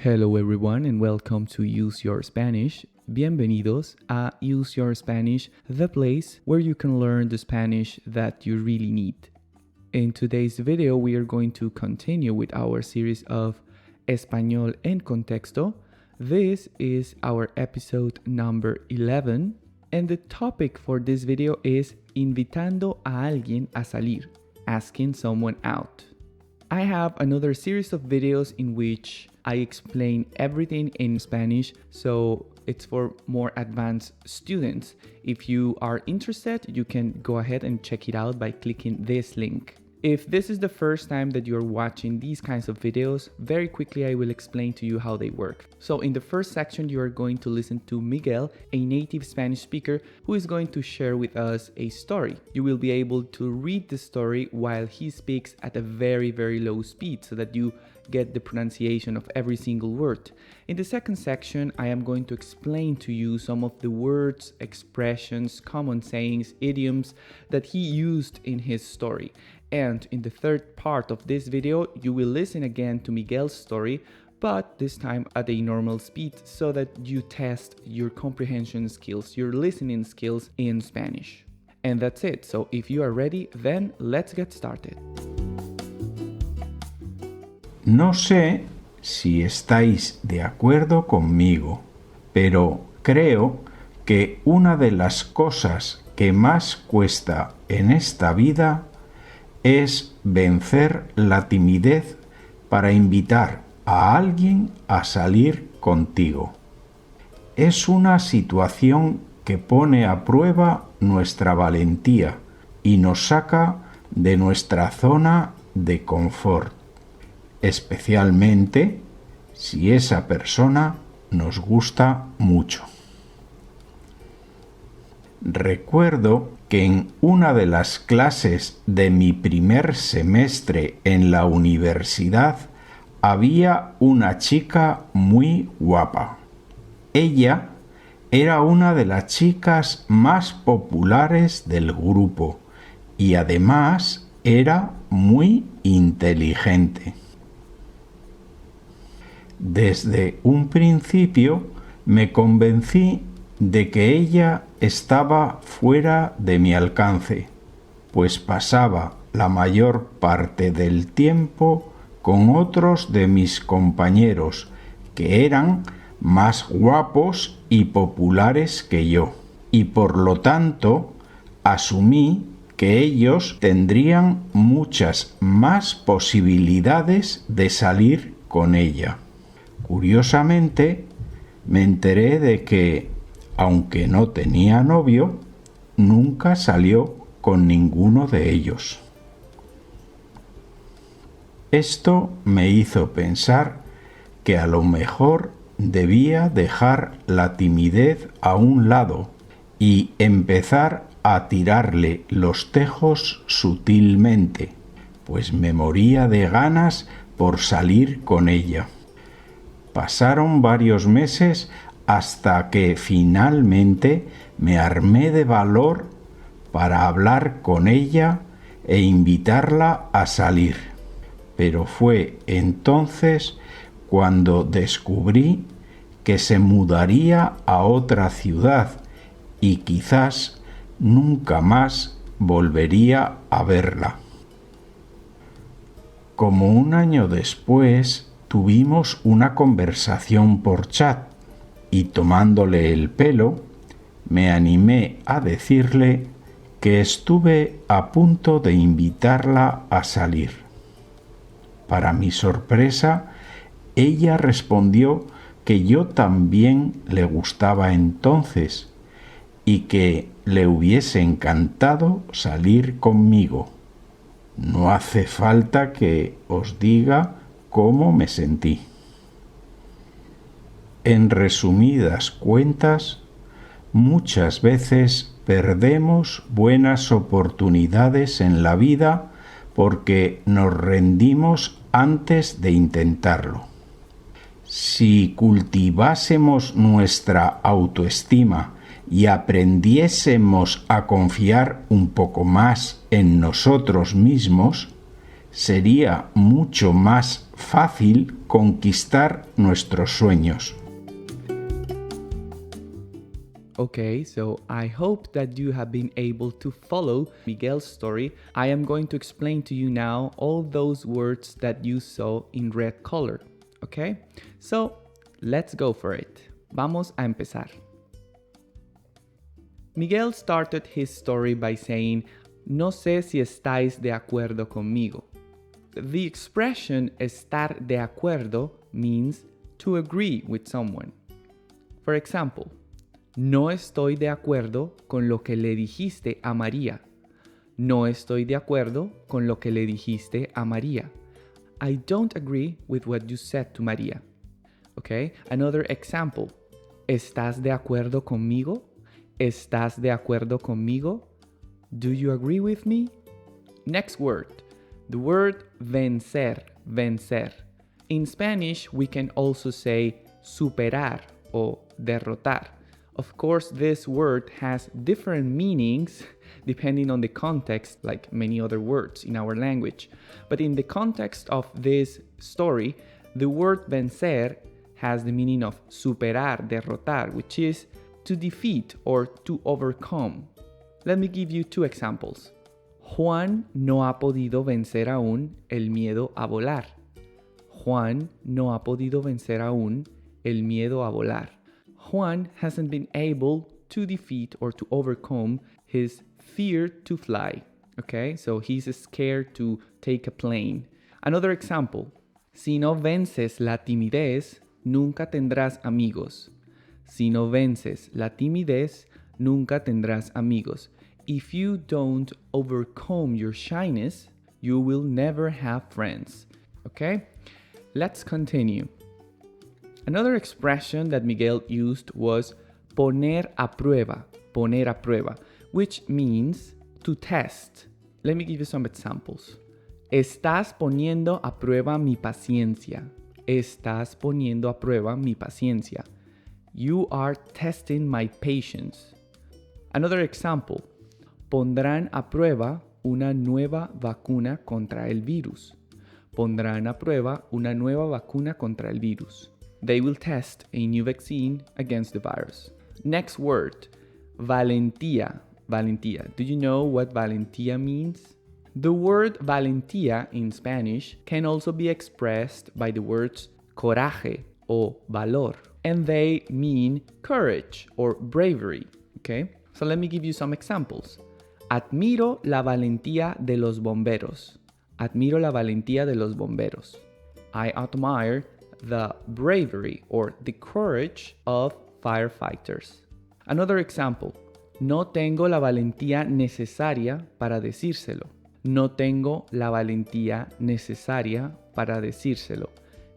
Hello everyone and welcome to Use Your Spanish. Bienvenidos a Use Your Spanish, the place where you can learn the Spanish that you really need. In today's video, we are going to continue with our series of Español en Contexto. This is our episode number 11, and the topic for this video is invitando a alguien a salir, asking someone out. I have another series of videos in which I explain everything in Spanish, so it's for more advanced students. If you are interested, you can go ahead and check it out by clicking this link. If this is the first time that you're watching these kinds of videos, very quickly I will explain to you how they work. So in the first section, you are going to listen to Miguel, a native Spanish speaker, who is going to share with us a story. You will be able to read the story while he speaks at a very, very low speed so that you get the pronunciation of every single word. In the second section, I am going to explain to you some of the words, expressions, common sayings, idioms that he used in his story. And in the third part of this video, you will listen again to Miguel's story, but this time at a normal speed so that you test your comprehension skills, your listening skills in Spanish. And that's it. So if you are ready, then let's get started. No sé si estáis de acuerdo conmigo, pero creo que una de las cosas que más cuesta en esta vida es vencer la timidez para invitar a alguien a salir contigo. Es una situación que pone a prueba nuestra valentía y nos saca de nuestra zona de confort, especialmente si esa persona nos gusta mucho. Recuerdo que en una de las clases de mi primer semestre en la universidad había una chica muy guapa. Ella era una de las chicas más populares del grupo y además era muy inteligente. Desde un principio me convencí de que ella estaba fuera de mi alcance, pues pasaba la mayor parte del tiempo con otros de mis compañeros que eran más guapos y populares que yo, y por lo tanto asumí que ellos tendrían muchas más posibilidades de salir con ella. Curiosamente, me enteré de que, aunque no tenía novio, nunca salió con ninguno de ellos. Esto me hizo pensar que a lo mejor debía dejar la timidez a un lado y empezar a tirarle los tejos sutilmente, pues me moría de ganas por salir con ella. Pasaron varios meses hasta que finalmente me armé de valor para hablar con ella e invitarla a salir. Pero fue entonces cuando descubrí que se mudaría a otra ciudad y quizás nunca más volvería a verla. Como un año después, tuvimos una conversación por chat y tomándole el pelo, me animé a decirle que estuve a punto de invitarla a salir. Para mi sorpresa, ella respondió que yo también le gustaba entonces y que le hubiese encantado salir conmigo. No hace falta que os diga cómo me sentí. En resumidas cuentas, muchas veces perdemos buenas oportunidades en la vida porque nos rendimos antes de intentarlo. Si cultivásemos nuestra autoestima y aprendiésemos a confiar un poco más en nosotros mismos, sería mucho más fácil conquistar nuestros sueños. Okay, so I hope that you have been able to follow Miguel's story. I am going to explain to you now all those words that you saw in red color. Okay, so let's go for it. Vamos a empezar. Miguel started his story by saying, "No sé si estáis de acuerdo conmigo." The expression estar de acuerdo means to agree with someone. For example, no estoy de acuerdo con lo que le dijiste a María. No estoy de acuerdo con lo que le dijiste a María. I don't agree with what you said to María. Okay, another example. ¿Estás de acuerdo conmigo? ¿Estás de acuerdo conmigo? Do you agree with me? Next word. The word vencer, vencer. In Spanish, we can also say superar o derrotar. Of course, this word has different meanings depending on the context, like many other words in our language. But in the context of this story, the word vencer has the meaning of superar, derrotar, which is to defeat or to overcome. Let me give you two examples. Juan no ha podido vencer aún el miedo a volar. Juan no ha podido vencer aún el miedo a volar. Juan hasn't been able to defeat or to overcome his fear to fly. Okay, so he's scared to take a plane. Another example. Si no vences la timidez, nunca tendrás amigos. Si no vences la timidez, nunca tendrás amigos. If you don't overcome your shyness, you will never have friends. Okay? Let's continue. Another expression that Miguel used was poner a prueba, which means to test. Let me give you some examples. Estás poniendo a prueba mi paciencia. Estás poniendo a prueba mi paciencia. You are testing my patience. Another example. Pondrán a prueba una nueva vacuna contra el virus. Pondrán a prueba una nueva vacuna contra el virus. They will test a new vaccine against the virus. Next word, valentía. Valentía. Do you know what valentía means? The word valentía in Spanish can also be expressed by the words coraje o valor, and they mean courage or bravery. Okay? So let me give you some examples. Admiro la valentía de los bomberos. Admiro la valentía de los bomberos. I admire the bravery or the courage of firefighters. Another example. No tengo la valentía necesaria para decírselo. No tengo la valentía necesaria para decírselo.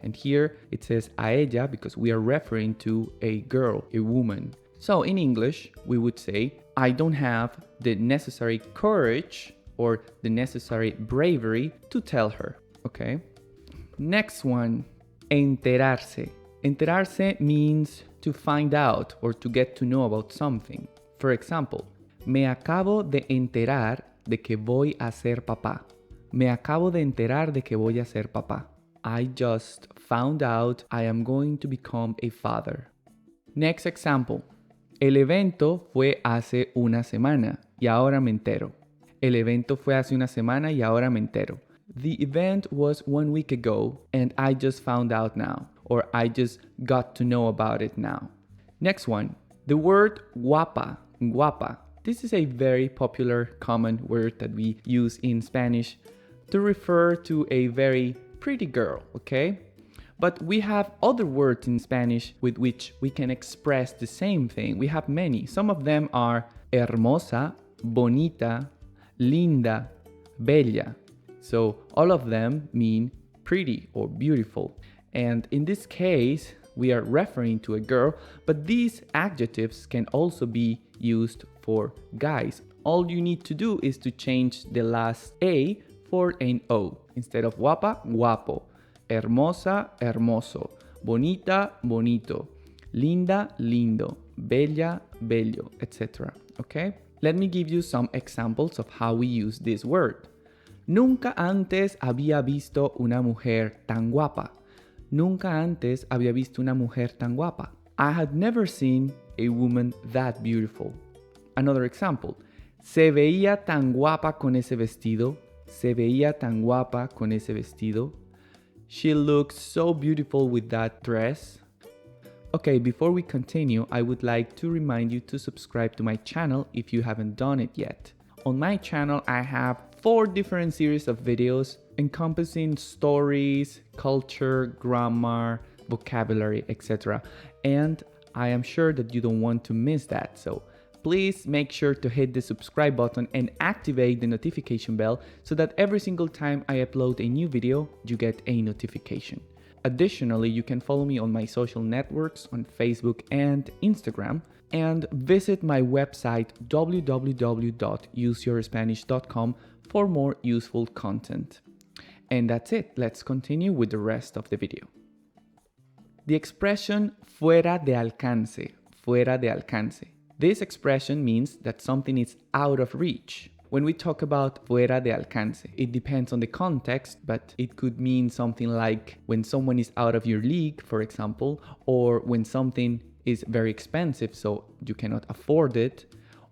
And here it says a ella because we are referring to a girl, a woman. So in English, we would say, I don't have the necessary courage or the necessary bravery to tell her. Okay? Next one, enterarse. Enterarse means to find out or to get to know about something. For example, me acabo de enterar de que voy a ser papá. Me acabo de enterar de que voy a ser papá. I just found out I am going to become a father. Next example. El evento fue hace una semana y ahora me entero. El evento fue hace una semana y ahora me entero. The event was 1 week ago and I just found out now, or I just got to know about it now. Next one. The word guapa. Guapa. This is a very popular common word that we use in Spanish to refer to a very pretty girl, okay? But we have other words in Spanish with which we can express the same thing. We have many. Some of them are hermosa, bonita, linda, bella. So all of them mean pretty or beautiful. And in this case, we are referring to a girl, but these adjectives can also be used for guys. All you need to do is to change the last A for an O. Instead of guapa, guapo. Hermosa, hermoso. Bonita, bonito. Linda, lindo. Bella, bello, etc. Okay? Let me give you some examples of how we use this word. Nunca antes había visto una mujer tan guapa. Nunca antes había visto una mujer tan guapa. I had never seen a woman that beautiful. Another example. Se veía tan guapa con ese vestido. Se veía tan guapa con ese vestido. She looks so beautiful with that dress. Okay, before we continue, I would like to remind you to subscribe to my channel if you haven't done it yet. On my channel, I have 4 different series of videos encompassing stories, culture, grammar, vocabulary, etc. And I am sure that you don't want to miss that. So please make sure to hit the subscribe button and activate the notification bell so that every single time I upload a new video, you get a notification. Additionally, you can follow me on my social networks on Facebook and Instagram, and visit my website www.useyourspanish.com for more useful content. And that's it. Let's continue with the rest of the video. The expression fuera de alcance, fuera de alcance. This expression means that something is out of reach. When we talk about fuera de alcance, it depends on the context, but it could mean something like when someone is out of your league, for example, or when something is very expensive, so you cannot afford it,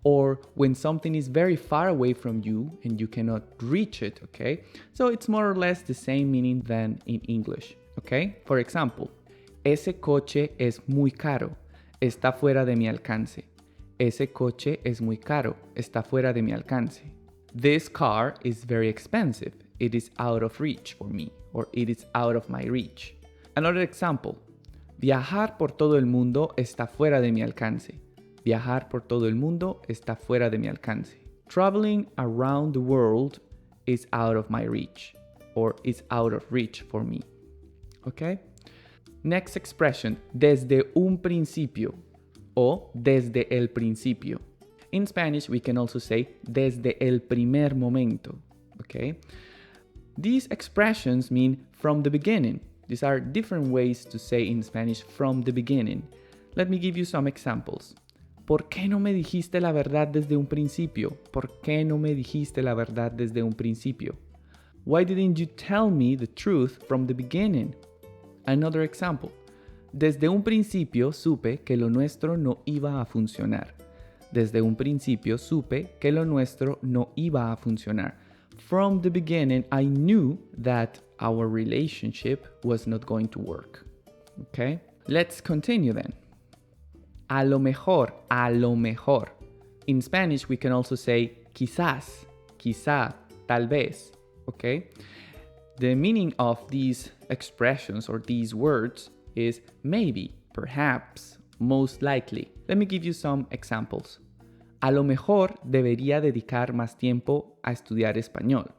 or when something is very far away from you and you cannot reach it, okay? So it's more or less the same meaning than in English, okay? For example, ese coche es muy caro, está fuera de mi alcance. Ese coche es muy caro, está fuera de mi alcance. This car is very expensive. It is out of reach for me, or it is out of my reach. Another example. Viajar por todo el mundo está fuera de mi alcance. Viajar por todo el mundo está fuera de mi alcance. Traveling around the world is out of my reach, or is out of reach for me. Okay? Next expression, desde un principio. O desde el principio. In Spanish, we can also say desde el primer momento, okay? These expressions mean from the beginning. These are different ways to say in Spanish from the beginning. Let me give you some examples. ¿Por qué no me dijiste la verdad desde un principio? ¿Por qué no me dijiste la verdad desde un principio? Why didn't you tell me the truth from the beginning? Another example. Desde un principio supe que lo nuestro no iba a funcionar. Desde un principio supe que lo nuestro no iba a funcionar. From the beginning, I knew that our relationship was not going to work. Okay? Let's continue then. A lo mejor, a lo mejor. In Spanish, we can also say quizás, quizá, tal vez. Okay? The meaning of these expressions or these words is maybe, perhaps, most likely. Let me give you some examples. A lo mejor debería dedicar más tiempo a estudiar español.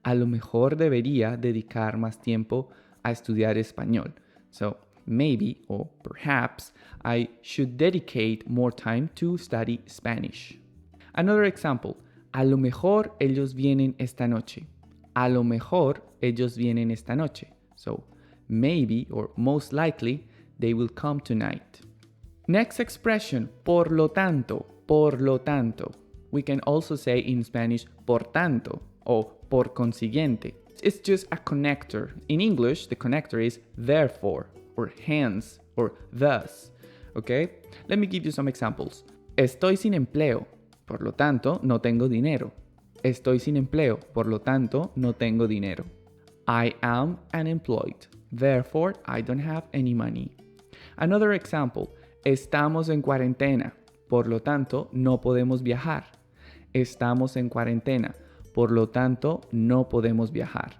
A lo mejor debería dedicar más tiempo a estudiar español. So, maybe or perhaps I should dedicate more time to study Spanish. Another example. A lo mejor ellos vienen esta noche. A lo mejor ellos vienen esta noche. So, maybe or most likely they will come tonight. Next expression, por lo tanto, por lo tanto. We can also say in Spanish por tanto or por consiguiente. It's just a connector. In English, the connector is therefore or hence or thus. Okay? Let me give you some examples. Estoy sin empleo, por lo tanto no tengo dinero. Estoy sin empleo, por lo tanto no tengo dinero. I am unemployed. Therefore, I don't have any money. Another example. Estamos en cuarentena. Por lo tanto, no podemos viajar. Estamos en cuarentena. Por lo tanto, no podemos viajar.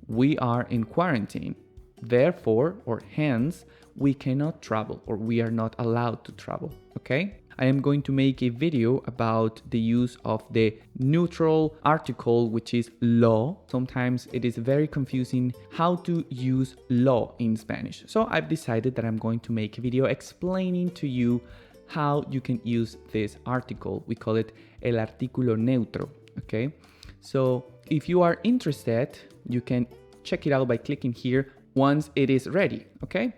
We are in quarantine. Therefore, or hence, we cannot travel or we are not allowed to travel. Okay? I am going to make a video about the use of the neutral article, which is lo. Sometimes it is very confusing how to use lo in Spanish. So I've decided that I'm going to make a video explaining to you how you can use this article. We call it el artículo neutro, okay? So if you are interested, you can check it out by clicking here once it is ready, okay?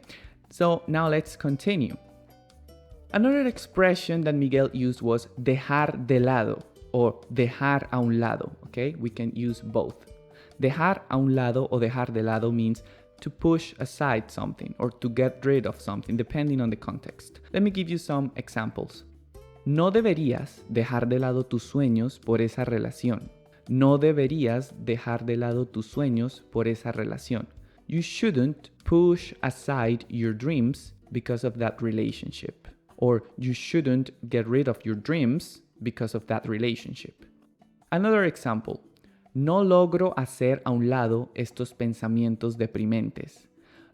So now let's continue. Another expression that Miguel used was dejar de lado or dejar a un lado, okay? We can use both. Dejar a un lado o dejar de lado means to push aside something or to get rid of something, depending on the context. Let me give you some examples. No deberías dejar de lado tus sueños por esa relación. No deberías dejar de lado tus sueños por esa relación. You shouldn't push aside your dreams because of that relationship. Or you shouldn't get rid of your dreams because of that relationship. Another example. No logro hacer a un lado estos pensamientos deprimentes.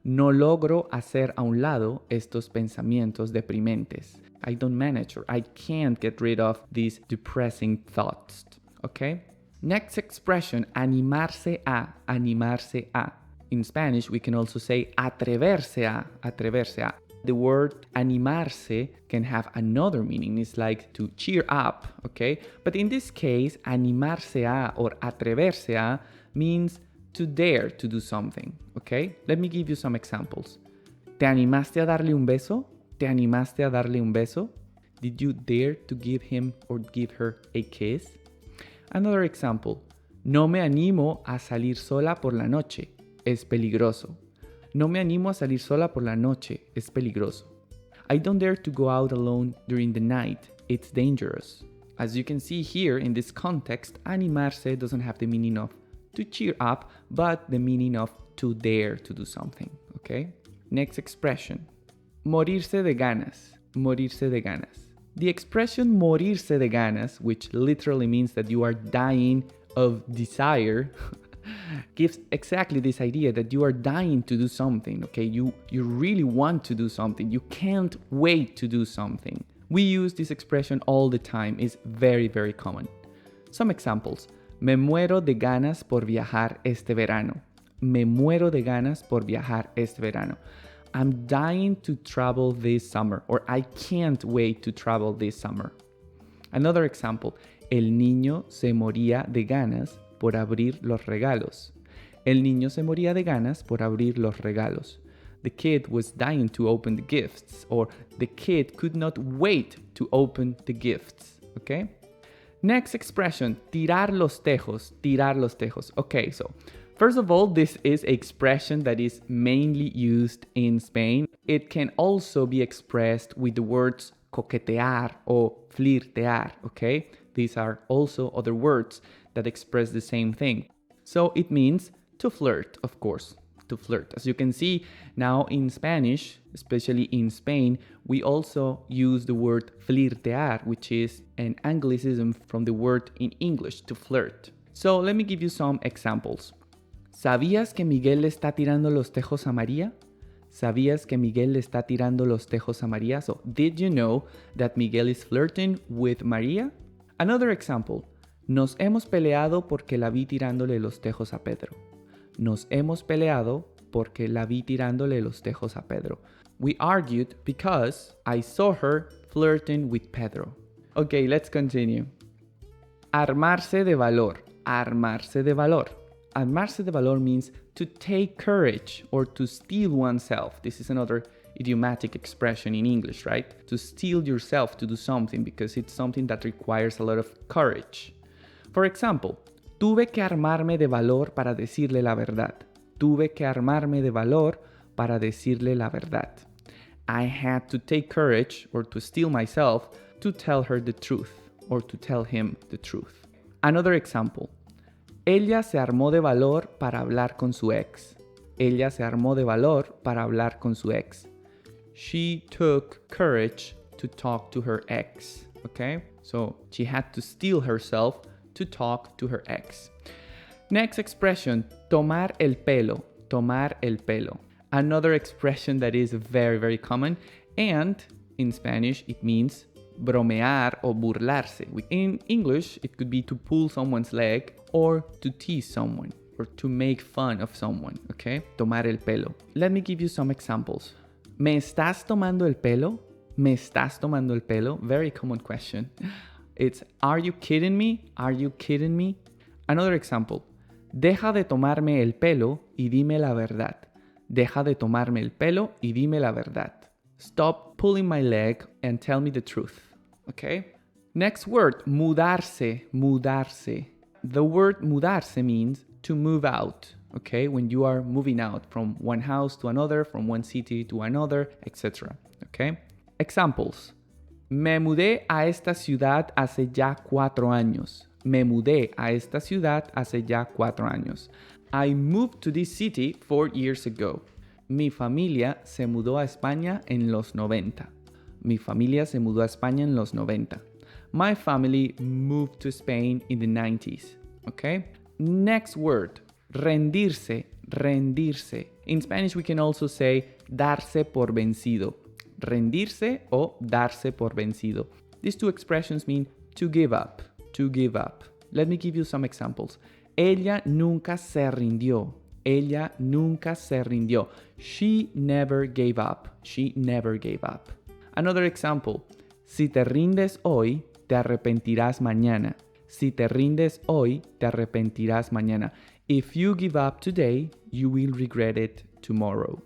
No logro hacer a un lado estos pensamientos deprimentes. I don't manage or I can't get rid of these depressing thoughts. Okay? Next expression, animarse a, animarse a. In Spanish, we can also say atreverse a, atreverse a. The word animarse can have another meaning. It's like to cheer up, okay? But in this case, animarse a or atreverse a means to dare to do something, okay? Let me give you some examples. ¿Te animaste a darle un beso? ¿Te animaste a darle un beso? Did you dare to give him or give her a kiss? Another example. No me animo a salir sola por la noche. Es peligroso. No me animo a salir sola por la noche. Es peligroso. I don't dare to go out alone during the night. It's dangerous. As you can see here in this context, animarse doesn't have the meaning of to cheer up, but the meaning of to dare to do something, okay? Next expression. Morirse de ganas. Morirse de ganas. The expression morirse de ganas, which literally means that you are dying of desire, gives exactly this idea that you are dying to do something, okay? You really want to do something. You can't wait to do something. We use this expression all the time. It's very, very common. Some examples. Me muero de ganas por viajar este verano. Me muero de ganas por viajar este verano. I'm dying to travel this summer, or I can't wait to travel this summer. Another example. El niño se moría de ganas por abrir los regalos. El niño se moría de ganas por abrir los regalos. The kid was dying to open the gifts, or the kid could not wait to open the gifts, okay? Next expression, tirar los tejos, tirar los tejos. Okay, so first of all, this is an expression that is mainly used in Spain. It can also be expressed with the words coquetear or flirtear, okay? These are also other words that express the same thing. So it means to flirt, of course, to flirt. As you can see now in Spanish, especially in Spain, we also use the word flirtear, which is an Anglicism from the word in English, to flirt. So let me give you some examples. ¿Sabías que Miguel le está tirando los tejos a María? ¿Sabías que Miguel le está tirando los tejos a María? So, did you know that Miguel is flirting with María? Another example. Nos hemos peleado porque la vi tirándole los tejos a Pedro. Nos hemos peleado porque la vi tirándole los tejos a Pedro. We argued because I saw her flirting with Pedro. Okay, let's continue. Armarse de valor. Armarse de valor. Armarse de valor means to take courage or to steel oneself. This is another idiomatic expression in English, right? To steel yourself to do something because it's something that requires a lot of courage. For example, tuve que armarme de valor para decirle la verdad. Tuve que armarme de valor para decirle la verdad. I had to take courage or to steel myself to tell her the truth or to tell him the truth. Another example. Ella se armó de valor para hablar con su ex. Ella se armó de valor para hablar con su ex. She took courage to talk to her ex. Okay? So she had to steel herself to talk to her ex. Next expression, tomar el pelo. Tomar el pelo. Another expression that is very, very common. And in Spanish, it means bromear o burlarse. In English, it could be to pull someone's leg or to tease someone or to make fun of someone, okay? Tomar el pelo. Let me give you some examples. ¿Me estás tomando el pelo? ¿Me estás tomando el pelo? Very common question. It's, are you kidding me? Are you kidding me? Another example. Deja de tomarme el pelo y dime la verdad. Deja de tomarme el pelo y dime la verdad. Stop pulling my leg and tell me the truth. Okay? Next word, mudarse, mudarse. The word mudarse means to move out, okay? When you are moving out from one house to another, from one city to another, etc., okay? Examples. Me mudé a esta ciudad hace ya 4 años. Me mudé a esta ciudad hace ya 4 años. I moved to this city 4 years ago. Mi familia se mudó a España en los 90. Mi familia se mudó a España en los 90. My family moved to Spain in the 90s. Okay? Next word, rendirse, rendirse. In Spanish, we can also say darse por vencido. Rendirse o darse por vencido. These two expressions mean to give up, to give up. Let me give you some examples. Ella nunca se rindió. Ella nunca se rindió. She never gave up. She never gave up. Another example. Si te rindes hoy, te arrepentirás mañana. Si te rindes hoy, te arrepentirás mañana. If you give up today, you will regret it tomorrow.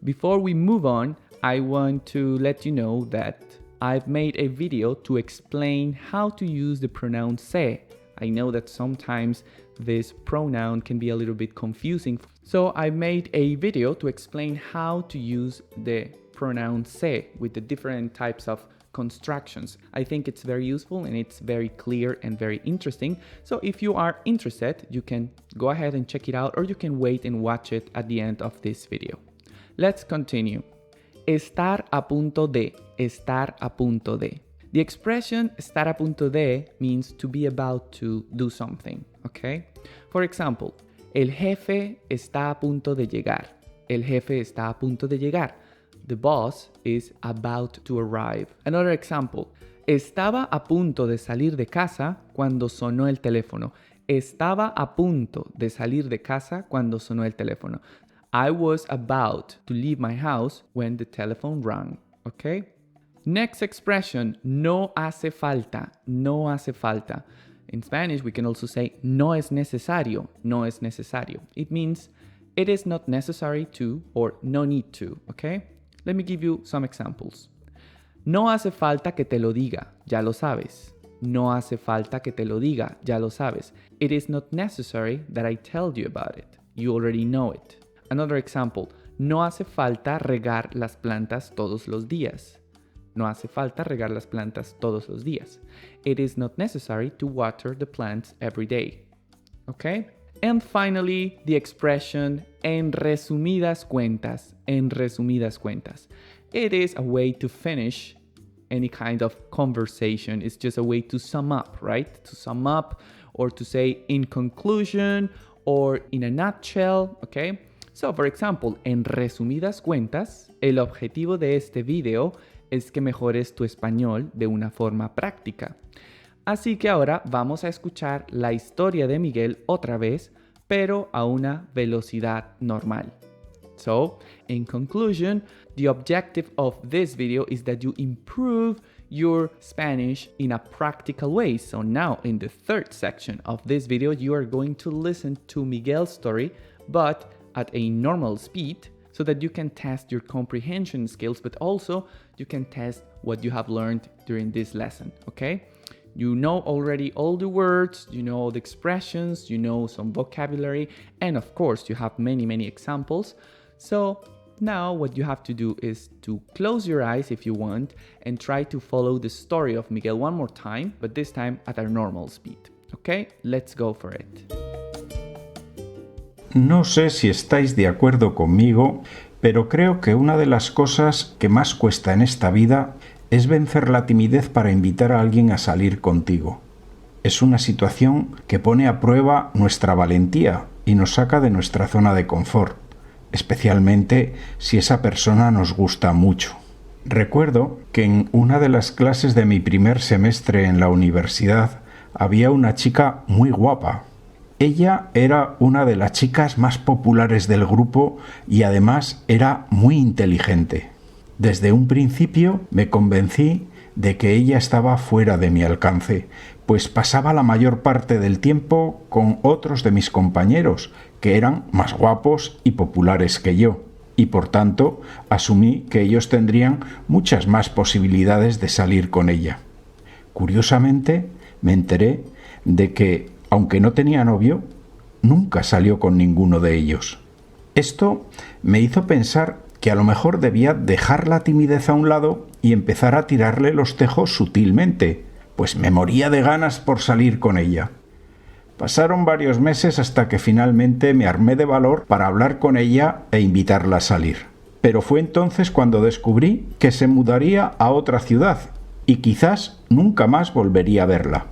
Before we move on, I want to let you know that I've made a video to explain how to use the pronoun se. I know that sometimes this pronoun can be a little bit confusing. So I made a video to explain how to use the pronoun se with the different types of constructions. I think it's very useful and it's very clear and very interesting. So if you are interested, you can go ahead and check it out, or you can wait and watch it at the end of this video. Let's continue. Estar a punto de, estar a punto de. The expression estar a punto de means to be about to do something, okay? For example, el jefe está a punto de llegar. El jefe está a punto de llegar. The boss is about to arrive. Another example, estaba a punto de salir de casa cuando sonó el teléfono. Estaba a punto de salir de casa cuando sonó el teléfono. I was about to leave my house when the telephone rang, okay? Next expression, no hace falta, no hace falta. In Spanish, we can also say no es necesario, no es necesario. It means it is not necessary to or no need to, okay? Let me give you some examples. No hace falta que te lo diga, ya lo sabes. No hace falta que te lo diga, ya lo sabes. It is not necessary that I tell you about it. You already know it. Another example, no hace falta regar las plantas todos los días. No hace falta regar las plantas todos los días. It is not necessary to water the plants every day. Okay? And finally, the expression en resumidas cuentas. En resumidas cuentas. It is a way to finish any kind of conversation. It's just a way to sum up, right? To sum up, or to say in conclusion, or in a nutshell, okay? So, for example, en resumidas cuentas, el objetivo de este video es que mejores tu español de una forma práctica. Así que ahora vamos a escuchar la historia de Miguel otra vez, pero a una velocidad normal. So, in conclusion, the objective of this video is that you improve your Spanish in a practical way. So now, in the third section of this video, you are going to listen to Miguel's story, but at a normal speed, so that you can test your comprehension skills, but also you can test what you have learned during this lesson, okay? You know already all the words, you know all the expressions, you know some vocabulary, and of course you have many examples. So now what you have to do is to close your eyes if you want and try to follow the story of Miguel one more time, but this time at a normal speed, okay? Let's go for it. No sé si estáis de acuerdo conmigo, pero creo que una de las cosas que más cuesta en esta vida es vencer la timidez para invitar a alguien a salir contigo. Es una situación que pone a prueba nuestra valentía y nos saca de nuestra zona de confort, especialmente si esa persona nos gusta mucho. Recuerdo que en una de las clases de mi primer semestre en la universidad había una chica muy guapa. Ella era una de las chicas más populares del grupo y además era muy inteligente. Desde un principio me convencí de que ella estaba fuera de mi alcance, pues pasaba la mayor parte del tiempo con otros de mis compañeros, que eran más guapos y populares que yo, y por tanto asumí que ellos tendrían muchas más posibilidades de salir con ella. Curiosamente, me enteré de que, aunque no tenía novio, nunca salió con ninguno de ellos. Esto me hizo pensar que a lo mejor debía dejar la timidez a un lado y empezar a tirarle los tejos sutilmente, pues me moría de ganas por salir con ella. Pasaron varios meses hasta que finalmente me armé de valor para hablar con ella e invitarla a salir. Pero fue entonces cuando descubrí que se mudaría a otra ciudad y quizás nunca más volvería a verla.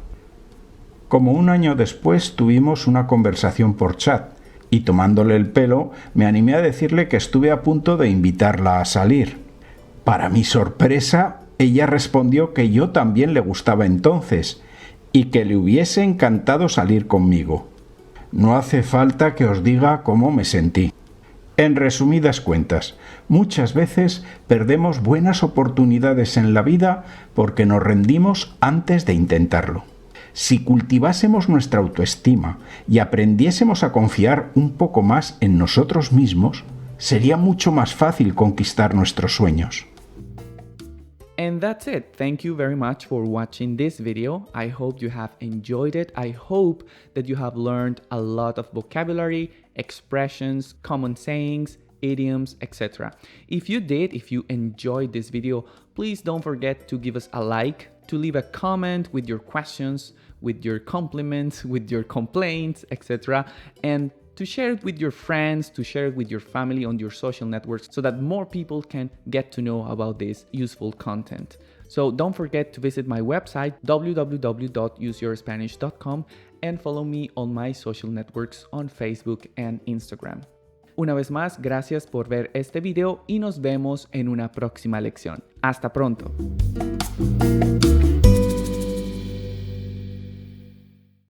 Como un año después tuvimos una conversación por chat y tomándole el pelo me animé a decirle que estuve a punto de invitarla a salir. Para mi sorpresa, ella respondió que yo también le gustaba entonces y que le hubiese encantado salir conmigo. No hace falta que os diga cómo me sentí. En resumidas cuentas, muchas veces perdemos buenas oportunidades en la vida porque nos rendimos antes de intentarlo. Si cultivásemos nuestra autoestima y aprendiésemos a confiar un poco más en nosotros mismos, sería mucho más fácil conquistar nuestros sueños. And that's it. Thank you very much for watching this video. I hope you have enjoyed it. I hope that you have learned a lot of vocabulary, expressions, common sayings, idioms, etc. If you did, if you enjoyed this video, please don't forget to give us a like, to leave a comment with your questions, with your compliments, with your complaints, etc. And to share it with your friends, to share it with your family on your social networks so that more people can get to know about this useful content. So don't forget to visit my website www.useyourspanish.com and follow me on my social networks on Facebook and Instagram. Una vez más, gracias por ver este video y nos vemos en una próxima lección. Hasta pronto.